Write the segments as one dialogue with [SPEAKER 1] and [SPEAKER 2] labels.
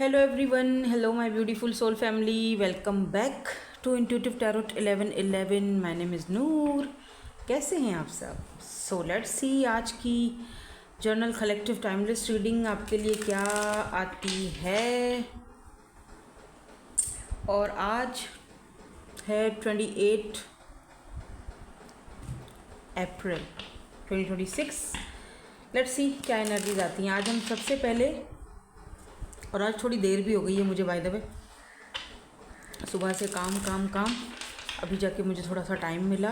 [SPEAKER 1] Hello everyone, hello my beautiful soul family, welcome back to Intuitive Tarot 1111. My name is नूर. कैसे हैं आप सब? So let's see आज की जर्नल कलेक्टिव टाइमलेस रीडिंग आपके लिए क्या आती है। और आज है 28 अप्रैल 2026। लेट्स सी क्या एनर्जीज आती हैं। आज हम सबसे पहले, और आज थोड़ी देर भी हो गई है मुझे बाय द वे, सुबह से काम, अभी जाके मुझे थोड़ा सा टाइम मिला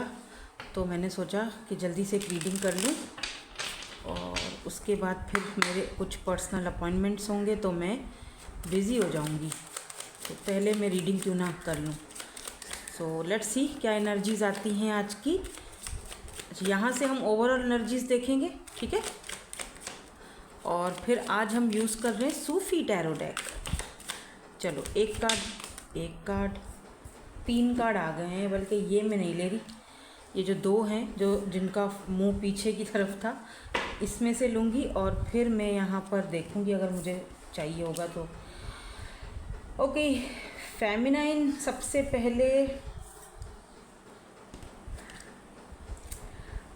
[SPEAKER 1] तो मैंने सोचा कि जल्दी से एक रीडिंग कर लूँ और उसके बाद फिर मेरे कुछ पर्सनल अपॉइंटमेंट्स होंगे तो मैं बिज़ी हो जाऊँगी, तो पहले मैं रीडिंग क्यों ना कर लूँ। सो लेट्स सी क्या एनर्जीज़ आती हैं आज की। यहाँ से हम ओवरऑल एनर्जीज़ देखेंगे, ठीक है। और फिर आज हम यूज़ कर रहे हैं सूफी टैरो डेक। चलो एक कार्ड 3 कार्ड आ गए हैं, बल्कि ये मैं नहीं ले रही, ये जो 2 हैं जो जिनका मुंह पीछे की तरफ था इसमें से लूँगी और फिर मैं यहाँ पर देखूँगी अगर मुझे चाहिए होगा तो। ओके, फेमिनाइन सबसे पहले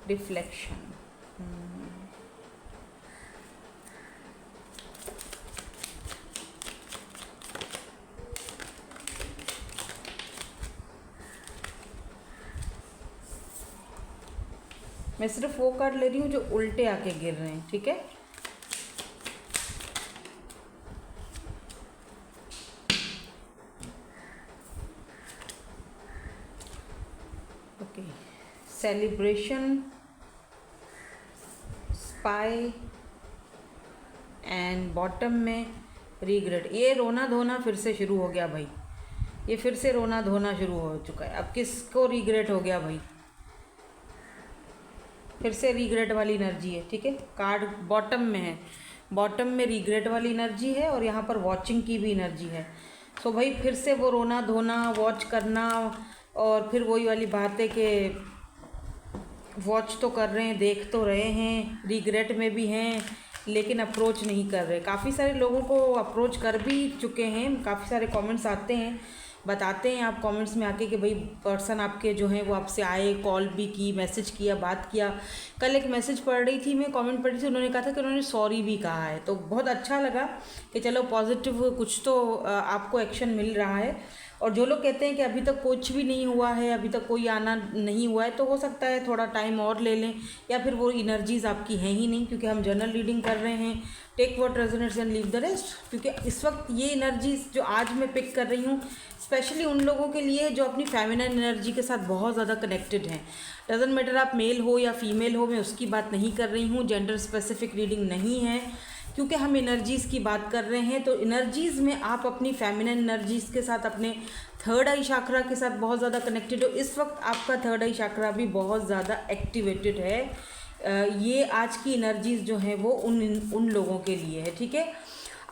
[SPEAKER 1] रिफ्लेक्शन। मैं सिर्फ वो कार्ड ले रही हूँ जो उल्टे आके गिर रहे हैं, ठीक है। Okay, celebration, spy and bottom में रिग्रेट। ये रोना धोना फिर से शुरू हो गया भाई, ये फिर से रोना धोना शुरू हो चुका है। अब किसको रिग्रेट हो गया भाई? फिर से रिग्रेट वाली एनर्जी है, ठीक है। कार्ड बॉटम में है, बॉटम में रिग्रेट वाली एनर्जी है और यहाँ पर वॉचिंग की भी एनर्जी है। सो भाई फिर से वो रोना धोना, वॉच करना, और फिर वही वाली बात है कि वॉच तो कर रहे हैं, देख तो रहे हैं, रिग्रेट में भी हैं, लेकिन अप्रोच नहीं कर रहे। काफ़ी सारे लोगों को अप्रोच कर भी चुके हैं, काफ़ी सारे कमेंट्स आते हैं, बताते हैं आप कमेंट्स में आके कि भाई पर्सन आपके जो हैं वो आपसे आए, कॉल भी की, मैसेज किया, बात किया। कल एक मैसेज पढ़ रही थी मैं, कमेंट पढ़ रही थी, उन्होंने कहा था कि उन्होंने सॉरी भी कहा है, तो बहुत अच्छा लगा कि चलो पॉजिटिव कुछ तो आपको एक्शन मिल रहा है। और जो लोग कहते हैं कि अभी तक कुछ भी नहीं हुआ है, अभी तक कोई आना नहीं हुआ है, तो हो सकता है थोड़ा टाइम और ले लें, या फिर वो एनर्जीज़ आपकी हैं ही नहीं, क्योंकि हम जनरल रीडिंग कर रहे हैं। Take what resonates and leave the rest. क्योंकि इस वक्त ये एनर्जीज जो आज मैं पिक कर रही हूँ स्पेशली उन लोगों के लिए जो अपनी फेमिनिन एनर्जी के साथ बहुत ज़्यादा कनेक्टेड हैं। डजंट मैटर आप मेल हो या फीमेल हो, मैं उसकी बात नहीं कर रही हूँ, जेंडर स्पेसिफिक रीडिंग नहीं है, क्योंकि हम एनर्जीज़ की बात कर रहे हैं। तो एनर्जीज़ में आप अपनी फेमिनिन एनर्जीज़ के साथ, अपने थर्ड आई शाक्रा के साथ बहुत ज़्यादा कनेक्टेड हो। इस वक्त आपका थर्ड आई शाक्रा भी बहुत ज़्यादा एक्टिवेटेड है। ये आज की एनर्जीज़ जो हैं वो उन लोगों के लिए है, ठीक है।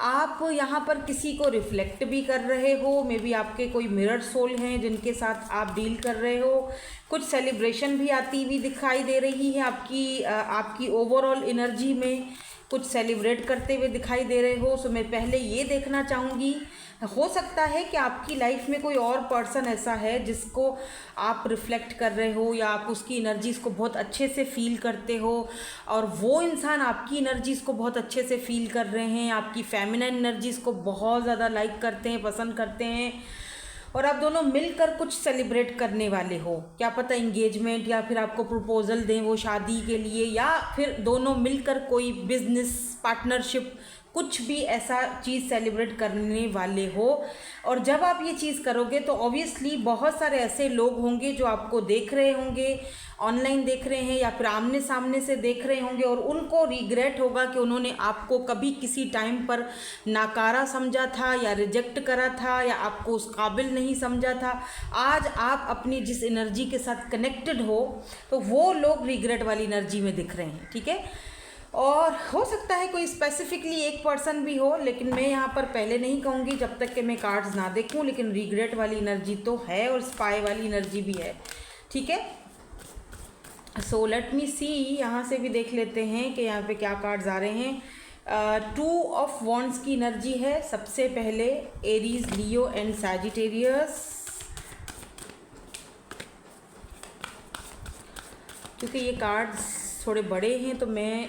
[SPEAKER 1] आप यहाँ पर किसी को रिफ्लेक्ट भी कर रहे हो, मे बी आपके कोई मिरर सोल हैं जिनके साथ आप डील कर रहे हो। कुछ सेलिब्रेशन भी आती हुई दिखाई दे रही है आपकी ओवरऑल एनर्जी में, कुछ सेलिब्रेट करते हुए दिखाई दे रहे हो। सो मैं पहले ये देखना चाहूँगी, हो सकता है कि आपकी लाइफ में कोई और पर्सन ऐसा है जिसको आप रिफ्लेक्ट कर रहे हो, या आप उसकी एनर्जीज़ को बहुत अच्छे से फील करते हो और वो इंसान आपकी एनर्जीज़ को बहुत अच्छे से फील कर रहे हैं, आपकी फेमिनिन एनर्जीज़ को बहुत ज़्यादा लाइक करते हैं, पसंद करते हैं, और आप दोनों मिलकर कुछ सेलिब्रेट करने वाले हो। क्या पता एंगेजमेंट, या फिर आपको प्रपोजल दें वो शादी के लिए, या फिर दोनों मिलकर कोई बिजनेस पार्टनरशिप, कुछ भी ऐसा चीज़ सेलिब्रेट करने वाले हो। और जब आप ये चीज़ करोगे तो ऑब्वियसली बहुत सारे ऐसे लोग होंगे जो आपको देख रहे होंगे, ऑनलाइन देख रहे हैं या फिर आमने सामने से देख रहे होंगे, और उनको रिग्रेट होगा कि उन्होंने आपको कभी किसी टाइम पर नाकारा समझा था, या रिजेक्ट करा था, या आपको उस काबिल नहीं समझा था। आज आप अपनी जिस एनर्जी के साथ कनेक्टेड हो तो वो लोग रिग्रेट वाली एनर्जी में दिख रहे हैं, ठीक है। और हो सकता है कोई स्पेसिफिकली एक पर्सन भी हो, लेकिन मैं यहाँ पर पहले नहीं कहूँगी जब तक कि मैं कार्ड्स ना देखूँ, लेकिन रिग्रेट वाली एनर्जी तो है और स्पाई वाली एनर्जी भी है, ठीक है। सो लेट मी सी, यहाँ से भी देख लेते हैं कि यहाँ पे क्या कार्ड्स आ रहे हैं। टू ऑफ वॉन्ड्स की एनर्जी है सबसे पहले, एरीज, लियो एंड सैजिटेरियस। क्योंकि ये कार्ड्स थोड़े बड़े हैं तो मैं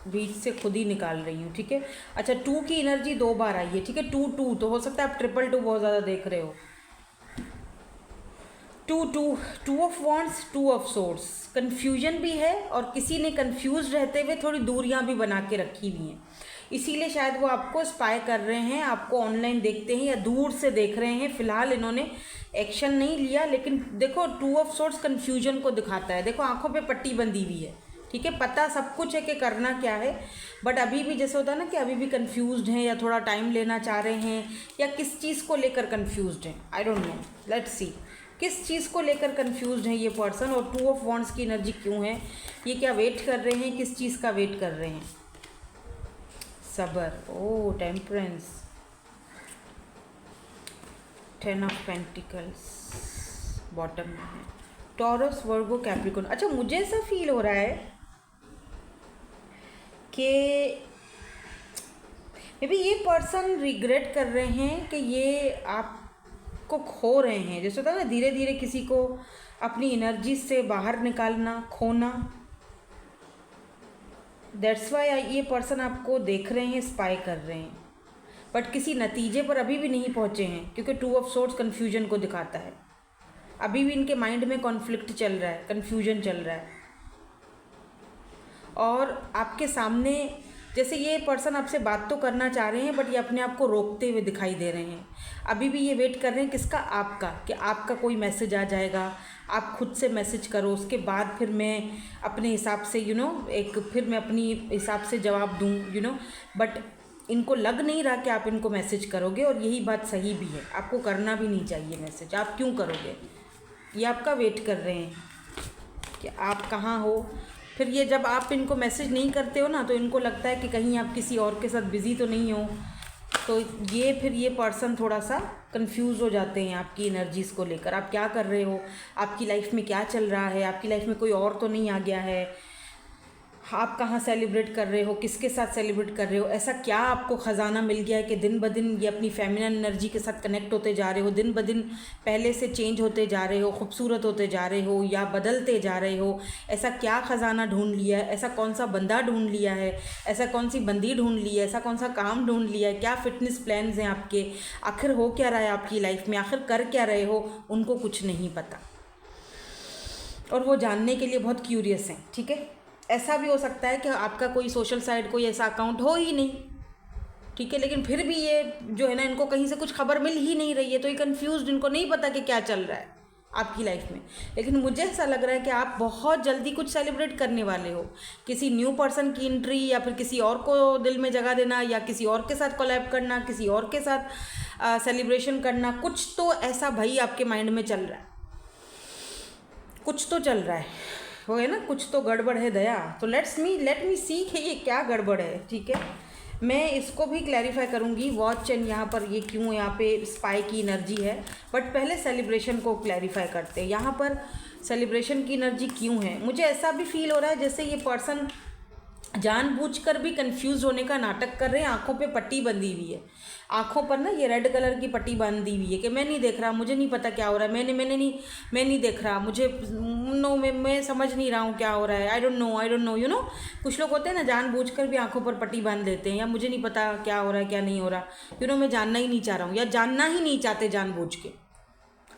[SPEAKER 1] बीच से खुद ही निकाल रही हूँ, ठीक है। अच्छा, 2 की एनर्जी 2 बार आई है, ठीक है। 2 2 तो हो सकता है आप 2 2 बहुत ज़्यादा देख रहे हो। 2 2 2 of wands, 2 of swords. Confusion भी है और किसी ने कन्फ्यूज रहते हुए थोड़ी दूरियां भी बना के रखी हुई हैं, इसीलिए शायद वो आपको स्पाई कर रहे हैं, आपको ऑनलाइन देखते हैं या दूर से देख रहे हैं। फिलहाल इन्होंने एक्शन नहीं लिया, लेकिन देखो 2 ऑफ सोर्ड्स कन्फ्यूजन को दिखाता है। देखो आंखों पे पट्टी बंधी हुई है, ठीक है। पता सब कुछ है कि करना क्या है, बट अभी भी जैसे होता है ना कि अभी भी कंफ्यूज्ड हैं या थोड़ा टाइम लेना चाह रहे हैं, या किस चीज़ को लेकर कंफ्यूज्ड हैं, I don't know. Let's see किस चीज़ को लेकर कंफ्यूज्ड हैं ये पर्सन, और 2 ऑफ वॉन्ड्स की एनर्जी क्यों है, ये क्या वेट कर रहे हैं, किस चीज़ का वेट कर रहे हैं। सबर, ओ टेम्परेंस, 10 ऑफ पेंटिकल्स बॉटम में है, टॉरस, वर्गो, कैप्रिकॉर्न। अच्छा, मुझे ऐसा फील हो रहा है कि मे बी ये पर्सन रिग्रेट कर रहे हैं कि ये आपको खो रहे हैं। जैसे होता है ना धीरे धीरे किसी को अपनी एनर्जी से बाहर निकालना, खोना। दैट्स वाई ये पर्सन आपको देख रहे हैं, स्पाई कर रहे हैं, बट किसी नतीजे पर अभी भी नहीं पहुंचे हैं, क्योंकि 2 ऑफ सोर्ड्स कन्फ्यूजन को दिखाता है। अभी भी इनके माइंड में कॉन्फ्लिक्ट चल रहा है, कन्फ्यूजन चल रहा है। और आपके सामने जैसे ये पर्सन आपसे बात तो करना चाह रहे हैं, बट ये अपने आप को रोकते हुए दिखाई दे रहे हैं। अभी भी ये वेट कर रहे हैं किसका, आपका, कि आपका कोई मैसेज आ जाएगा, आप खुद से मैसेज करो, उसके बाद फिर मैं अपने हिसाब से फिर मैं अपनी हिसाब से जवाब दूँ, बट इनको लग नहीं रहा कि आप इनको मैसेज करोगे, और यही बात सही भी है, आपको करना भी नहीं चाहिए मैसेज। आप क्यों करोगे, ये आपका वेट कर रहे हैं कि आप कहाँ हो। फिर ये जब आप इनको मैसेज नहीं करते हो ना, तो इनको लगता है कि कहीं आप किसी और के साथ बिज़ी तो नहीं हो, तो ये पर्सन थोड़ा सा कंफ्यूज हो जाते हैं आपकी एनर्जीज़ को लेकर। आप क्या कर रहे हो, आपकी लाइफ में क्या चल रहा है, आपकी लाइफ में कोई और तो नहीं आ गया है, आप कहाँ सेलिब्रेट कर रहे हो, किसके साथ सेलिब्रेट कर रहे हो, ऐसा क्या आपको ख़जाना मिल गया है कि दिन ब दिन ये अपनी फेमिनिन एनर्जी के साथ कनेक्ट होते जा रहे हो, दिन ब दिन पहले से चेंज होते जा रहे हो, खूबसूरत होते जा रहे हो या बदलते जा रहे हो। ऐसा क्या ख़जाना ढूंढ लिया है, ऐसा कौन सा बंदा ढूंढ लिया है, ऐसा कौन सी बंदी ढूंढ ली है, ऐसा कौन सा काम ढूंढ लिया है, क्या फिटनेस प्लान्स हैं आपके, आखिर हो क्या रहा है आपकी लाइफ में, आखिर कर क्या रहे हो, उनको कुछ नहीं पता, और वो जानने के लिए बहुत क्यूरियस हैं, ठीक है। ऐसा भी हो सकता है कि आपका कोई सोशल साइट, कोई ऐसा अकाउंट हो ही नहीं, ठीक है, लेकिन फिर भी ये जो है ना, इनको कहीं से कुछ खबर मिल ही नहीं रही है, तो ये कंफ्यूज्ड, इनको नहीं पता कि क्या चल रहा है आपकी लाइफ में। लेकिन मुझे ऐसा लग रहा है कि आप बहुत जल्दी कुछ सेलिब्रेट करने वाले हो, किसी न्यू पर्सन की एंट्री, या फिर किसी और को दिल में जगह देना, या किसी और के साथ कोलैब करना, किसी और के साथ सेलिब्रेशन करना। कुछ तो ऐसा भाई आपके माइंड में चल रहा है, कुछ तो चल रहा है, वो है ना, कुछ तो गड़बड़ है दया। तो लेट मी सी कि ये क्या गड़बड़ है, ठीक है। मैं इसको भी क्लैरिफाई करूँगी, वॉच एंड यहाँ पर ये क्यों यहाँ पे स्पाई की एनर्जी है, बट पहले सेलिब्रेशन को क्लैरिफाई करते हैं। यहाँ पर सेलिब्रेशन की एनर्जी क्यों है, मुझे ऐसा भी फील हो रहा है जैसे ये पर्सन जानबूझकर भी कंफ्यूज होने का नाटक कर रहे हैं। आंखों पे पट्टी बंधी हुई है, आंखों पर ना ये रेड कलर की पट्टी बांधी हुई है कि मैं नहीं देख रहा, मुझे नहीं पता क्या हो रहा है, मैं नहीं देख रहा, मुझे मैं समझ नहीं रहा हूँ क्या हो रहा है, आई डोंट नो कुछ लोग होते हैं ना, जानबूझकर भी आंखों पर पट्टी बांध देते हैं, या मुझे नहीं पता क्या हो रहा है क्या नहीं हो रहा, मैं जानना ही नहीं चाह रहा हूँ, या जानना ही नहीं चाहते जानबूझ के,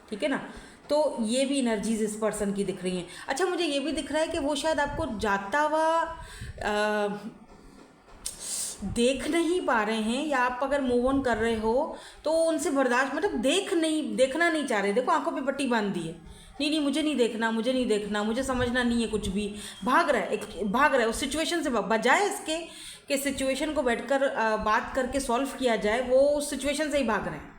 [SPEAKER 1] ठीक है ना। तो ये भी एनर्जीज इस पर्सन की दिख रही हैं। अच्छा, मुझे ये भी दिख रहा है कि वो शायद आपको जाता हुआ देख नहीं पा रहे हैं, या आप अगर मूव ऑन कर रहे हो तो उनसे बर्दाश्त, मतलब देखना नहीं चाह रहे। देखो आंखों पे पट्टी बांध दी है, नहीं मुझे नहीं देखना, मुझे समझना नहीं है कुछ भी, भाग रहा है उस सिचुएशन से, बजाय इसके कि सिचुएशन को बैठकर बात करके सॉल्व किया जाए, वो उस सिचुएशन से ही भाग रहे हैं,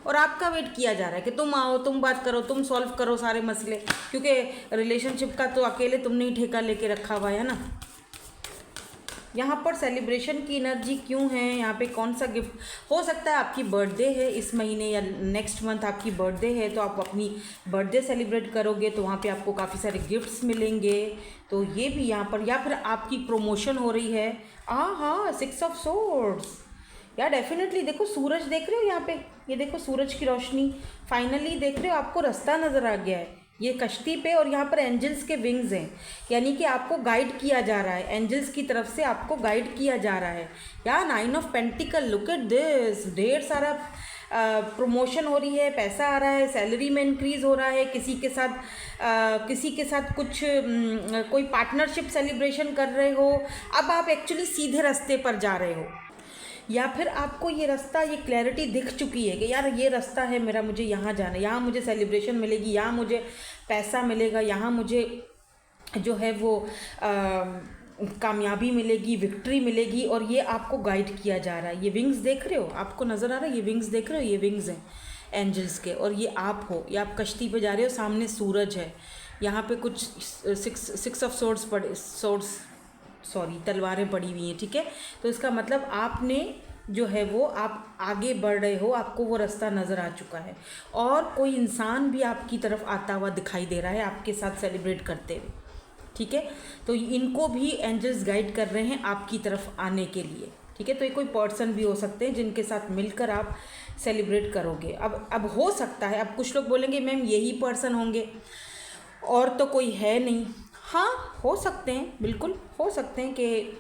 [SPEAKER 1] और आपका वेट किया जा रहा है कि तुम आओ, तुम बात करो, तुम सॉल्व करो सारे मसले, क्योंकि रिलेशनशिप का तो अकेले तुमने ही ठेका लेके रखा हुआ है ना। यहाँ पर सेलिब्रेशन की एनर्जी क्यों है, यहाँ पे कौन सा गिफ्ट हो सकता है, आपकी बर्थडे है इस महीने या नेक्स्ट मंथ आपकी बर्थडे है, तो आप अपनी बर्थडे सेलिब्रेट करोगे तो वहाँ पे आपको काफ़ी सारे गिफ्ट्स मिलेंगे, तो ये भी यहाँ पर, या फिर आपकी प्रमोशन हो रही है। हाँ, 6 ऑफ सोर्ड्स, यार डेफिनेटली देखो सूरज देख रहे हो यहाँ पे, ये देखो सूरज की रोशनी, फाइनली देख रहे हो आपको रास्ता नज़र आ गया है ये कश्ती पे, और यहाँ पर एंजल्स के विंग्स हैं, यानी कि आपको गाइड किया जा रहा है, एंजल्स की तरफ से आपको गाइड किया जा रहा है। यार 9 of pentacle, look at this, ढेर सारा प्रमोशन हो रही है, पैसा आ रहा है, सैलरी में इंक्रीज़ हो रहा है, किसी के साथ कुछ कोई पार्टनरशिप सेलिब्रेशन कर रहे हो, अब आप एक्चुअली सीधे रास्ते पर जा रहे हो, या फिर आपको ये रास्ता, ये क्लैरिटी दिख चुकी है कि यार ये रास्ता है मेरा, मुझे यहाँ जाना है, यहाँ मुझे सेलिब्रेशन मिलेगी, यहाँ मुझे पैसा मिलेगा, यहाँ मुझे जो है वो कामयाबी मिलेगी, विक्ट्री मिलेगी, और ये आपको गाइड किया जा रहा है। ये विंग्स देख रहे हो, आपको नज़र आ रहा है, ये विंग्स देख रहे हो, ये विंग्स हैं एंजल्स के, और ये आप हो, ये आप कश्ती पे जा रहे हो, सामने सूरज है, यहाँ पे कुछ सिक्स ऑफ सोर्ड्स तलवारें पड़ी हुई हैं, ठीक है। तो इसका मतलब आपने जो है वो आप आगे बढ़ रहे हो, आपको वो रास्ता नज़र आ चुका है, और कोई इंसान भी आपकी तरफ आता हुआ दिखाई दे रहा है आपके साथ सेलिब्रेट करते हुए, ठीक है। तो इनको भी एंजल्स गाइड कर रहे हैं आपकी तरफ आने के लिए, ठीक है। तो ये कोई पर्सन भी हो सकते हैं जिनके साथ मिलकर आप सेलिब्रेट करोगे। अब हो सकता है, अब कुछ लोग बोलेंगे मैम यही पर्सन होंगे और तो कोई है नहीं। हाँ, हो सकते हैं, बिल्कुल हो सकते हैं कि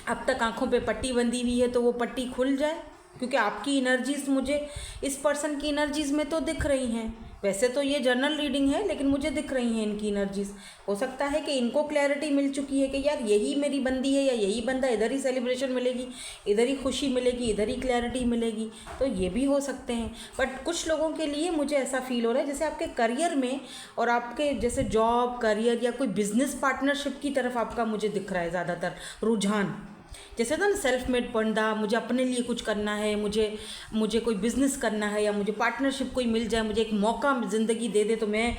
[SPEAKER 1] अब तक आंखों पे पट्टी बंधी हुई है तो वो पट्टी खुल जाए, क्योंकि आपकी एनर्जीज़ मुझे इस पर्सन की एनर्जीज़ में तो दिख रही हैं। वैसे तो ये जनरल रीडिंग है, लेकिन मुझे दिख रही हैं इनकी एनर्जीज़। हो सकता है कि इनको क्लैरिटी मिल चुकी है कि यार यही मेरी बंदी है, या यही बंदा, इधर ही सेलिब्रेशन मिलेगी, इधर ही खुशी मिलेगी, इधर ही क्लैरिटी मिलेगी, तो ये भी हो सकते हैं। बट कुछ लोगों के लिए मुझे ऐसा फील हो रहा है जैसे आपके करियर में और आपके जैसे जॉब, करियर या कोई बिजनेस पार्टनरशिप की तरफ आपका मुझे दिख रहा है ज़्यादातर रुझान। जैसे था ना सेल्फ मेड बंदा, मुझे अपने लिए कुछ करना है, मुझे कोई बिज़नेस करना है, या मुझे पार्टनरशिप कोई मिल जाए, मुझे एक मौका ज़िंदगी दे दे तो मैं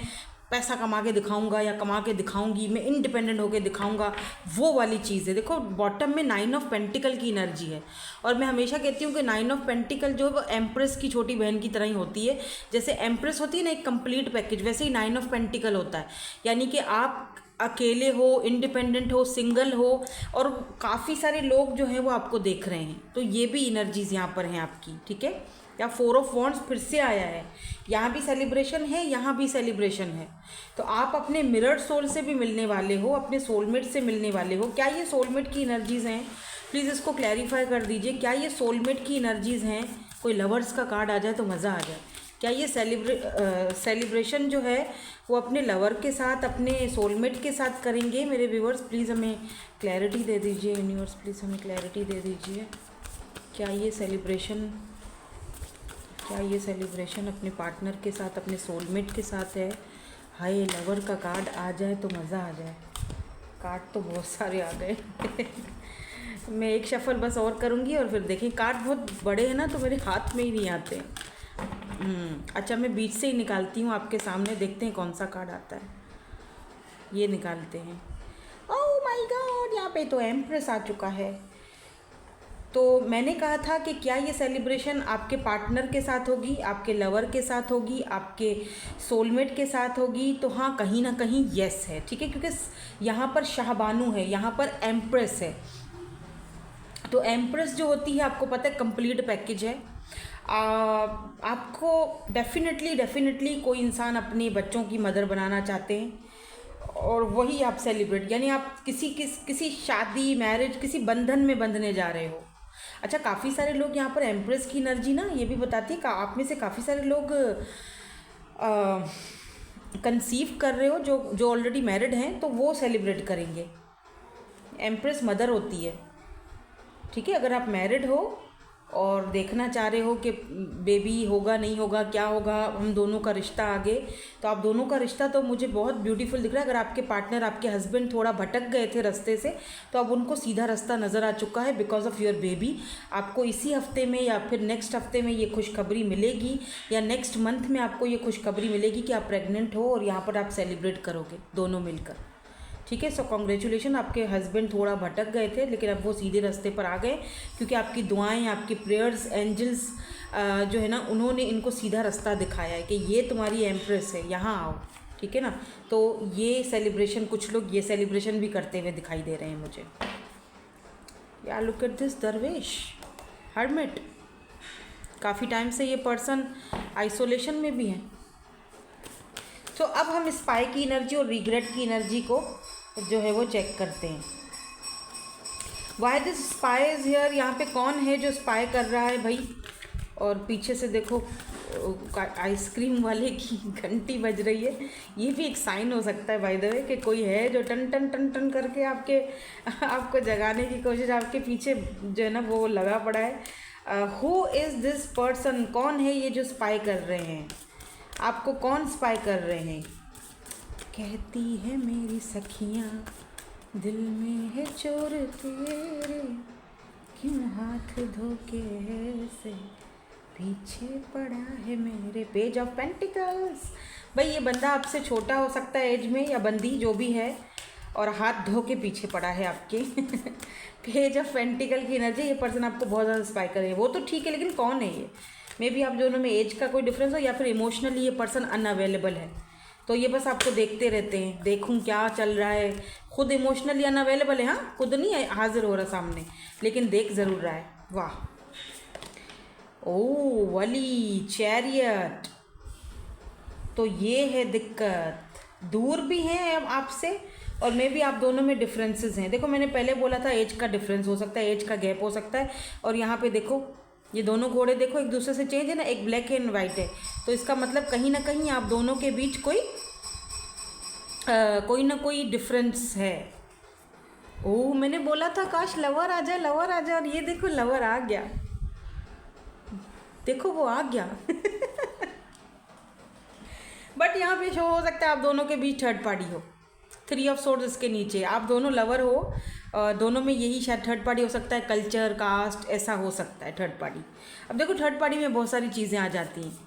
[SPEAKER 1] पैसा कमा के दिखाऊंगा या कमा के दिखाऊंगी, मैं इंडिपेंडेंट होके दिखाऊंगा, वो वाली चीज़ है। देखो बॉटम में 9 ऑफ पेंटिकल की एनर्जी है, और मैं हमेशा कहती हूँ कि 9 ऑफ पेंटिकल जो है वो एम्प्रेस की छोटी बहन की तरह ही होती है। जैसे एम्प्रेस होती है ना एक कंप्लीट पैकेज, वैसे ही 9 ऑफ पेंटिकल होता है, यानी कि आप अकेले हो, इंडिपेंडेंट हो, सिंगल हो, और काफ़ी सारे लोग जो हैं वो आपको देख रहे हैं। तो ये भी एनर्जीज़ यहाँ पर हैं आपकी, ठीक है। या 4 ऑफ वॉन्ड्स फिर से आया है, यहाँ भी सेलिब्रेशन है, यहाँ भी सेलिब्रेशन है। तो आप अपने मिरर्ड सोल से भी मिलने वाले हो, अपने सोलमेट से मिलने वाले हो। क्या ये सोलमेट की एनर्जीज़ हैं? प्लीज़ इसको क्लैरिफाई कर दीजिए, क्या ये सोलमेट की एनर्जीज़ हैं? कोई लवर्स का कार्ड आ जाए तो मज़ा आ जाए। क्या ये सेलिब्रेशन जो है वो अपने लवर के साथ, अपने सोलमेट के साथ करेंगे? मेरे व्यूअर्स प्लीज़ हमें क्लैरिटी दे दीजिए, यूनिवर्स प्लीज़ हमें क्लैरिटी दे दीजिए। क्या ये सेलिब्रेशन अपने पार्टनर के साथ, अपने सोलमेट के साथ है? हाय, लवर का कार्ड आ जाए तो मज़ा आ जाए। कार्ड तो बहुत सारे आ गए मैं एक शफल बस और करूँगी और फिर देखें। कार्ड बहुत बड़े हैं ना, तो मेरे हाथ में ही नहीं आते। अच्छा, मैं बीच से ही निकालती हूँ आपके सामने, देखते हैं कौन सा कार्ड आता है। ये निकालते हैं। ओह माय गॉड, यहाँ पे तो एम्प्रेस आ चुका है। तो मैंने कहा था कि क्या ये सेलिब्रेशन आपके पार्टनर के साथ होगी, आपके लवर के साथ होगी, आपके सोलमेट के साथ होगी? तो हाँ, कहीं ना कहीं येस है, ठीक है, क्योंकि यहाँ पर शाहबानू है, यहाँ पर एम्प्रेस है। तो एम्प्रेस जो होती है आपको पता है कंप्लीट पैकेज है। आपको डेफिनेटली कोई इंसान अपने बच्चों की मदर बनाना चाहते हैं, और वही आप सेलिब्रेट, यानी आप किसी शादी, मैरिज, किसी बंधन में बंधने जा रहे हो। अच्छा, काफ़ी सारे लोग यहाँ पर एम्प्रेस की एनर्जी ना ये भी बताती है कि आप में से काफ़ी सारे लोग कंसीव कर रहे हो, जो ऑलरेडी मैरिड हैं, तो वो सेलिब्रेट करेंगे। एम्प्रेस मदर होती है, ठीक है। अगर आप मैरिड हो और देखना चाह रहे हो कि बेबी होगा नहीं होगा, क्या होगा, हम दोनों का रिश्ता आगे, तो आप दोनों का रिश्ता तो मुझे बहुत ब्यूटीफुल दिख रहा है। अगर आपके पार्टनर, आपके हस्बैंड थोड़ा भटक गए थे रास्ते से, तो अब उनको सीधा रास्ता नज़र आ चुका है बिकॉज ऑफ़ योर बेबी। आपको इसी हफ्ते में या फिर नेक्स्ट हफ्ते में ये खुशखबरी मिलेगी, या नेक्स्ट मंथ में आपको ये खुशखबरी मिलेगी कि आप प्रेग्नेंट हो, और यहाँ पर आप सेलिब्रेट करोगे दोनों मिलकर, ठीक है। सो कॉन्ग्रेचुलेशन, आपके हस्बैंड थोड़ा भटक गए थे लेकिन अब वो सीधे रास्ते पर आ गए, क्योंकि आपकी दुआएं, आपकी प्रेयर्स, एंजल्स जो है ना, उन्होंने इनको सीधा रास्ता दिखाया है कि ये तुम्हारी एम्प्रेस है, यहाँ आओ, ठीक है ना। तो ये सेलिब्रेशन, कुछ लोग ये सेलिब्रेशन भी करते हुए दिखाई दे रहे हैं मुझे। या लुक एट दिस दरवेश, हर्मिट। काफ़ी टाइम से ये पर्सन आइसोलेशन में भी है। तो अब हम स्पाई की एनर्जी और रिग्रेट की एनर्जी को जो है वो चेक करते हैं। Why this spy is here, यहाँ पे कौन है जो स्पाई कर रहा है भाई। और पीछे से देखो आइसक्रीम वाले की घंटी बज रही है, ये भी एक साइन हो सकता है बाय द वे कि कोई है जो टन टन टन टन करके आपको जगाने की कोशिश, आपके पीछे जो है ना वो लगा पड़ा है। हु इज़ दिस पर्सन, कौन है ये जो स्पाई कर रहे हैं, आपको कौन स्पाई कर रहे हैं। कहती है मेरी सखियाँ दिल में है चोर तेरे, क्यों हाथ धोके ऐसे पीछे पड़ा है मेरे। पेज ऑफ पेंटिकल्स, भाई ये बंदा आपसे छोटा हो सकता है एज में, या बंदी जो भी है, और हाथ धो के पीछे पड़ा है आपके। पेज ऑफ पेंटिकल की एनर्जी, ये पर्सन आपको बहुत ज़्यादा स्पाई कर रही है। वो तो ठीक है, लेकिन कौन है ये। मे बी आप दोनों में एज का कोई डिफरेंस हो, या फिर इमोशनली ये पर्सन अनअवेलेबल है, तो ये बस आपको देखते रहते हैं, देखूं क्या चल रहा है। खुद इमोशनली अनअवेलेबल है, हाँ, खुद नहीं हाजिर हो रहा सामने, लेकिन देख ज़रूर रहा है। वाह, ओ वली चैरियट, तो ये है दिक्कत। दूर भी हैं आपसे, और मे भी आप दोनों में डिफरेंसेस हैं। देखो मैंने पहले बोला था एज का डिफरेंस हो सकता है, एज का गैप हो सकता है। और यहाँ पे देखो ये दोनों घोड़े देखो एक दूसरे से चेंज है ना, एक ब्लैक एंड वाइट है, तो इसका मतलब कहीं ना कहीं आप दोनों के बीच कोई ना कोई डिफरेंस है। ओह, मैंने बोला था काश लवर आ जाए, लवर आ जाए, और ये देखो लवर आ गया, देखो वो आ गया। बट यहाँ पे शो हो सकता है आप दोनों के बीच थर्ड पार्टी हो। 3 ऑफ सोर्ड्स इसके नीचे, आप दोनों लवर हो, दोनों में यही शायद थर्ड पार्टी हो सकता है, कल्चर, कास्ट, ऐसा हो सकता है थर्ड पार्टी। अब देखो थर्ड पार्टी में बहुत सारी चीज़ें आ जाती हैं।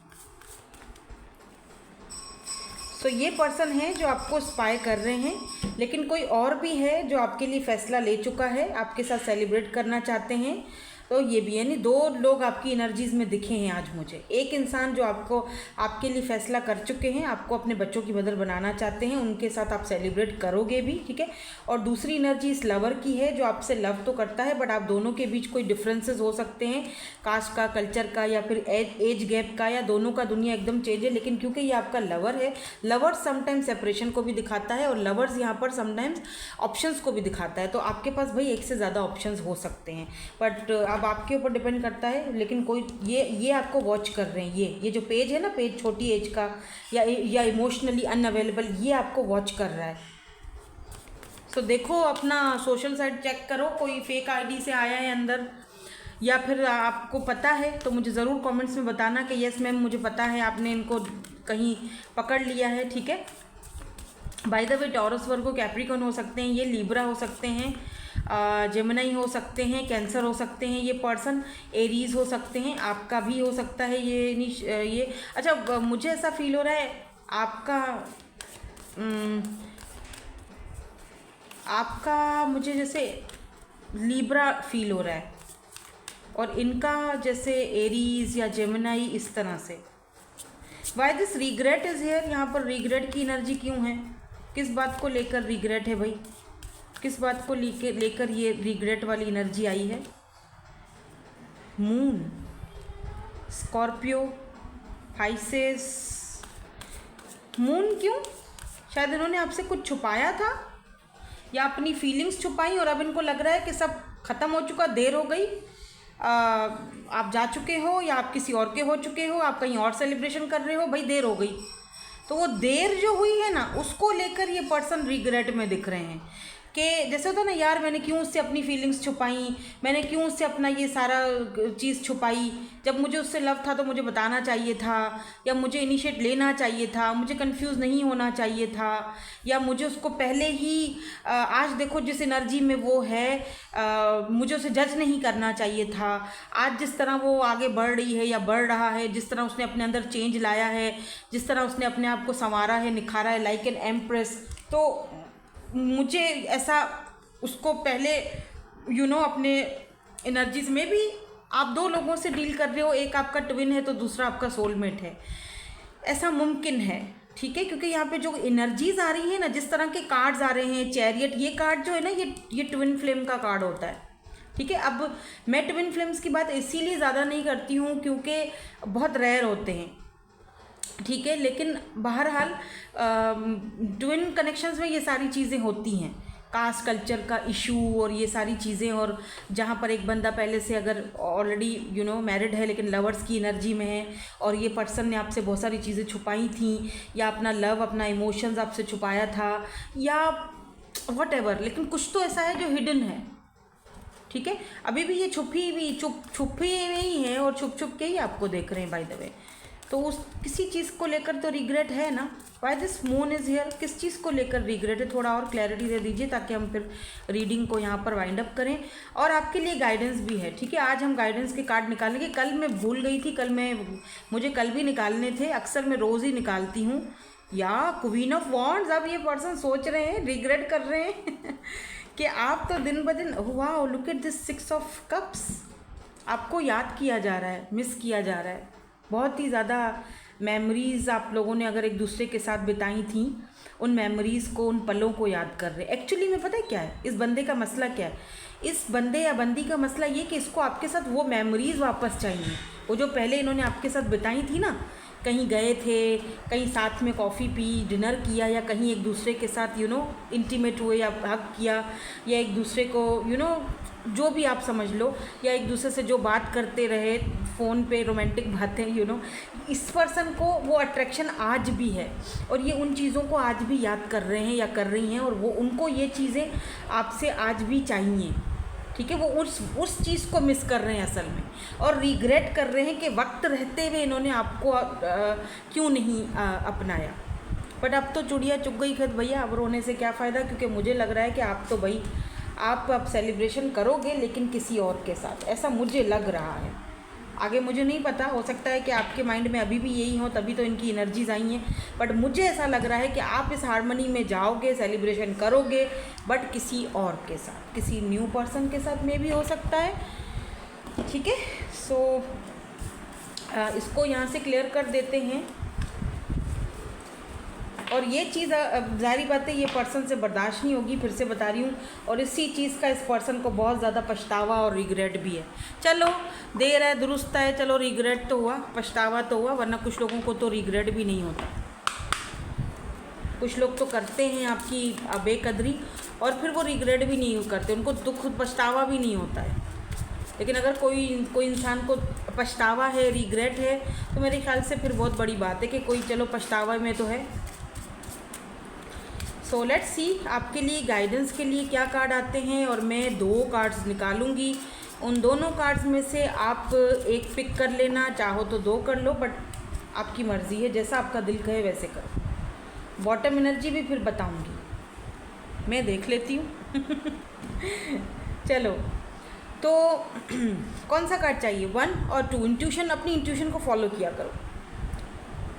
[SPEAKER 1] तो ये पर्सन है जो आपको स्पाई कर रहे हैं, लेकिन कोई और भी है जो आपके लिए फ़ैसला ले चुका है, आपके साथ सेलिब्रेट करना चाहते हैं। तो ये भी, यानी 2 लोग आपकी एनर्जीज़ में दिखे हैं आज मुझे। एक इंसान जो आपके लिए फ़ैसला कर चुके हैं, आपको अपने बच्चों की मदर बनाना चाहते हैं, उनके साथ आप सेलिब्रेट करोगे भी, ठीक है। और दूसरी एनर्जी इस लवर की है जो आपसे लव तो करता है, बट आप दोनों के बीच कोई डिफरेंसेस हो सकते हैं, कास्ट का, कल्चर का, या फिर एज गैप का, या दोनों का दुनिया एकदम चेंज है। लेकिन क्योंकि ये आपका लवर है, लवर्स समटाइम्स सेपरेशन को भी दिखाता है, और लवर्स यहाँ पर समटाइम्स ऑप्शंस को भी दिखाता है। तो आपके पास भाई एक से ज़्यादा ऑप्शंस हो सकते हैं, बट अब आपके ऊपर डिपेंड करता है। लेकिन कोई ये आपको वॉच कर रहे हैं, ये जो पेज है ना, पेज छोटी एज का या इमोशनली अनअवेलेबल, ये आपको वॉच कर रहा है। सो देखो अपना सोशल साइट चेक करो, कोई फेक आईडी से आया है अंदर, या फिर आपको पता है तो मुझे ज़रूर कमेंट्स में बताना कि यस मैम मुझे पता है, आपने इनको कहीं पकड़ लिया है, ठीक है। By the way taurus, Virgo, Capricorn हो सकते हैं, ये लिब्रा हो सकते हैं, जेमिनी हो सकते हैं, कैंसर हो सकते हैं, ये पर्सन एरीज हो सकते हैं, आपका भी हो सकता है ये। अच्छा, मुझे ऐसा फील हो रहा है आपका मुझे जैसे लिब्रा फील हो रहा है, और इनका जैसे एरीज या जेमिनी, इस तरह से। Why this regret is here, यहाँ पर रिग्रेट की एनर्जी क्यों है, किस बात को लेकर रिग्रेट है भाई, किस बात को लेकर ये रिग्रेट वाली एनर्जी आई है। Moon, Scorpio, Pisces. मून क्यों, शायद इन्होंने आपसे कुछ छुपाया था, या अपनी फीलिंग्स छुपाई, और अब इनको लग रहा है कि सब ख़त्म हो चुका, देर हो गई, आप जा चुके हो, या आप किसी और के हो चुके हो, आप कहीं और सेलिब्रेशन कर रहे हो, भाई देर हो गई। तो वो देर जो हुई है ना, उसको लेकर ये पर्सन रिग्रेट में दिख रहे हैं, कि जैसे होता ना यार, मैंने क्यों उससे अपनी फीलिंग्स छुपाई, मैंने क्यों उससे अपना ये सारा चीज़ छुपाई, जब मुझे उससे लव था तो मुझे बताना चाहिए था, या मुझे इनिशिएट लेना चाहिए था, मुझे कंफ्यूज नहीं होना चाहिए था, या मुझे उसको पहले ही आज देखो जिस एनर्जी में वो है, मुझे उसे जज नहीं करना चाहिए था। आज जिस तरह वो आगे बढ़ रही है या बढ़ रहा है, जिस तरह उसने अपने अंदर चेंज लाया है, जिस तरह उसने अपने आप को संवारा है, निखारा है, लाइक एन एम्प्रेस, तो मुझे ऐसा उसको पहले अपने एनर्जीज में भी आप दो लोगों से डील कर रहे हो, एक आपका ट्विन है तो दूसरा आपका सोलमेट है, ऐसा मुमकिन है, ठीक है। क्योंकि यहाँ पे जो एनर्जीज आ रही है ना, जिस तरह के कार्ड्स आ रहे हैं, चैरियट, ये कार्ड जो है ना, ये ट्विन फ्लेम का कार्ड होता है, ठीक है। अब मैं ट्विन फ्लेम्स की बात इसीलिए ज़्यादा नहीं करती हूँ क्योंकि बहुत रेयर होते हैं, ठीक है। लेकिन बहरहाल ट्विन कनेक्शंस में ये सारी चीज़ें होती हैं, कास्ट कल्चर का इशू और ये सारी चीज़ें, और जहाँ पर एक बंदा पहले से अगर ऑलरेडी मैरिड है लेकिन लवर्स की एनर्जी में है, और ये पर्सन ने आपसे बहुत सारी चीज़ें छुपाई थी, या अपना लव, अपना इमोशंस आपसे छुपाया था, या व्हाटएवर, लेकिन कुछ तो ऐसा है जो हिडन है, ठीक है। अभी भी ये छुपी हुई ही है और छुप छुप के ही आपको देख रहे हैं बाय द वे। तो उस किसी चीज़ को लेकर तो रिग्रेट है ना, why this moon is here, किस चीज़ को लेकर रिग्रेट है, थोड़ा और क्लैरिटी दे दीजिए ताकि हम फिर रीडिंग को यहाँ पर वाइंड अप करें। और आपके लिए गाइडेंस भी है, ठीक है। आज हम गाइडेंस के कार्ड निकालेंगे, कल मैं भूल गई थी, मुझे कल भी निकालने थे, अक्सर मैं रोज़ ही निकालती हूँ। या क्वीन ऑफ वॉन्ड्स, अब ये पर्सन सोच रहे हैं, रिग्रेट कर रहे हैं कि आप तो दिन ब दिन, wow look at this 6 of cups, आपको याद किया जा रहा है, मिस किया जा रहा है, बहुत ही ज़्यादा मेमोरीज़ आप लोगों ने अगर एक दूसरे के साथ बिताई थी, उन मेमोरीज़ को, उन पलों को याद कर रहे हैं। एक्चुअली में पता है क्या है, इस बंदे का मसला क्या है, इस बंदे या बंदी का मसला ये कि इसको आपके साथ वो मेमोरीज़ वापस चाहिए, वो जो पहले इन्होंने आपके साथ बिताई थी ना, कहीं गए थे, कहीं साथ में कॉफ़ी पी, डिनर किया, या कहीं एक दूसरे के साथ इंटीमेट हुए, या हग किया, या एक दूसरे को जो भी आप समझ लो, या एक दूसरे से जो बात करते रहे फ़ोन पे, रोमांटिक बातें, इस पर्सन को वो अट्रैक्शन आज भी है, और ये उन चीज़ों को आज भी याद कर रहे हैं या कर रही हैं, और वो उनको ये चीज़ें आपसे आज भी चाहिए, ठीक है। वो उस चीज़ को मिस कर रहे हैं असल में, और रिग्रेट कर रहे हैं कि वक्त रहते हुए इन्होंने आपको क्यों नहीं अपनाया। बट अब तो चुड़िया चुग गई खत भैया, अब रोने से क्या फ़ायदा, क्योंकि मुझे लग रहा है कि आप तो भाई आप अब सेलिब्रेशन करोगे लेकिन किसी और के साथ, ऐसा मुझे लग रहा है। आगे मुझे नहीं पता, हो सकता है कि आपके माइंड में अभी भी यही हो, तभी तो इनकी एनर्जीज आई हैं, बट मुझे ऐसा लग रहा है कि आप इस हार्मनी में जाओगे, सेलिब्रेशन करोगे, बट किसी और के साथ, किसी न्यू पर्सन के साथ में भी हो सकता है, ठीक है। सो इसको यहाँ से क्लियर कर देते हैं। और ये चीज़ ज़ाहिर बात है ये पर्सन से बर्दाश्त नहीं होगी, फिर से बता रही हूँ, और इसी चीज़ का इस पर्सन को बहुत ज़्यादा पछतावा और रिग्रेट भी है। चलो देर है दुरुस्त है, चलो रिग्रेट तो हुआ, पछतावा तो हुआ, वरना कुछ लोगों को तो रिग्रेट भी नहीं होता। कुछ लोग तो करते हैं आपकी बेकदरी और फिर वो रिग्रेट भी नहीं करते, उनको दुख पछतावा भी नहीं होता है। लेकिन अगर कोई इंसान को पछतावा है, रिग्रेट है, तो मेरे ख्याल से फिर बहुत बड़ी बात है कि कोई चलो पछतावा में तो है। सो लेट्स सी आपके लिए गाइडेंस के लिए क्या कार्ड आते हैं, और मैं 2 कार्ड्स निकालूंगी। उन दोनों कार्ड्स में से आप एक पिक कर लेना, चाहो तो 2 कर लो, बट आपकी मर्ज़ी है, जैसा आपका दिल कहे वैसे करो। बॉटम एनर्जी भी फिर बताऊंगी, मैं देख लेती हूँ चलो तो कौन सा कार्ड चाहिए, 1 और 2। इंट्यूशन, अपनी इंट्यूशन को फॉलो किया करो,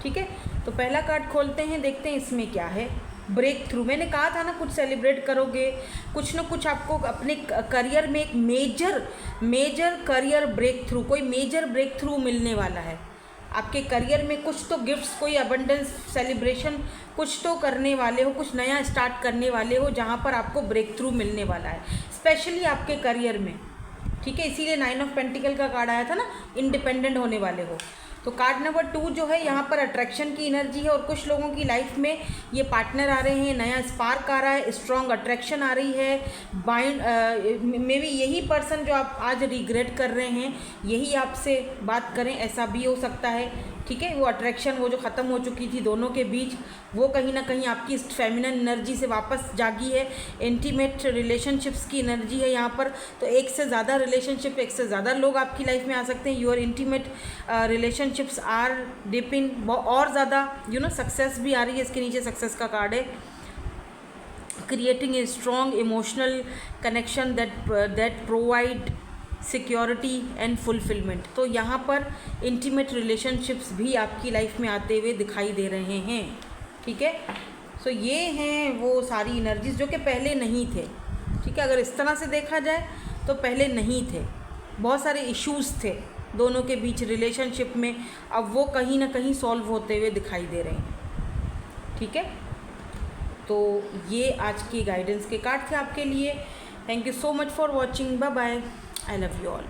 [SPEAKER 1] ठीक है। तो पहला कार्ड खोलते हैं, देखते हैं इसमें क्या है। ब्रेक थ्रू, मैंने कहा था ना कुछ सेलिब्रेट करोगे, कुछ ना कुछ आपको अपने करियर में एक मेजर करियर ब्रेक थ्रू, कोई मेजर ब्रेक थ्रू मिलने वाला है आपके करियर में। कुछ तो गिफ्ट्स, कोई अबंडेंस, सेलिब्रेशन कुछ तो करने वाले हो, कुछ नया स्टार्ट करने वाले हो, जहाँ पर आपको ब्रेक थ्रू मिलने वाला है, स्पेशली आपके करियर में, ठीक है। इसीलिए 9 ऑफ पेंटिकल का कार्ड आया था ना, इंडिपेंडेंट होने वाले हो। तो कार्ड नंबर 2 जो है, यहाँ पर अट्रैक्शन की एनर्जी है, और कुछ लोगों की लाइफ में ये पार्टनर आ रहे हैं, नया स्पार्क आ रहा है, स्ट्रॉन्ग अट्रैक्शन आ रही है, मे बी यही पर्सन जो आप आज रिग्रेट कर रहे हैं यही आपसे बात करें, ऐसा भी हो सकता है, ठीक है। वो अट्रैक्शन, वो जो ख़त्म हो चुकी थी दोनों के बीच, वो कहीं ना कहीं आपकी फेमिनिन एनर्जी से वापस जागी है। इंटीमेट रिलेशनशिप्स की एनर्जी है यहाँ पर, तो एक से ज़्यादा रिलेशनशिप, एक से ज़्यादा लोग आपकी लाइफ में आ सकते हैं। Your intimate relationships are deep in, और ज़्यादा सक्सेस भी आ रही है, इसके नीचे सक्सेस का कार्ड है। Creating a strong emotional connection that provide security and fulfilment. तो यहाँ पर इंटीमेट रिलेशनशिप्स भी आपकी लाइफ में आते हुए दिखाई दे रहे हैं, ठीक है। सो ये हैं वो सारी एनर्जीज जो कि पहले नहीं थे, ठीक है। अगर इस तरह से देखा जाए तो पहले नहीं थे, बहुत सारे इश्यूज़ थे दोनों के बीच रिलेशनशिप में, अब वो कहीं ना कहीं सॉल्व होते हुए दिखाई दे रहे हैं, ठीक है। तो ये आज की गाइडेंस के कार्ड थे आपके लिए। Thank you so much for watching, bye bye, I love you all.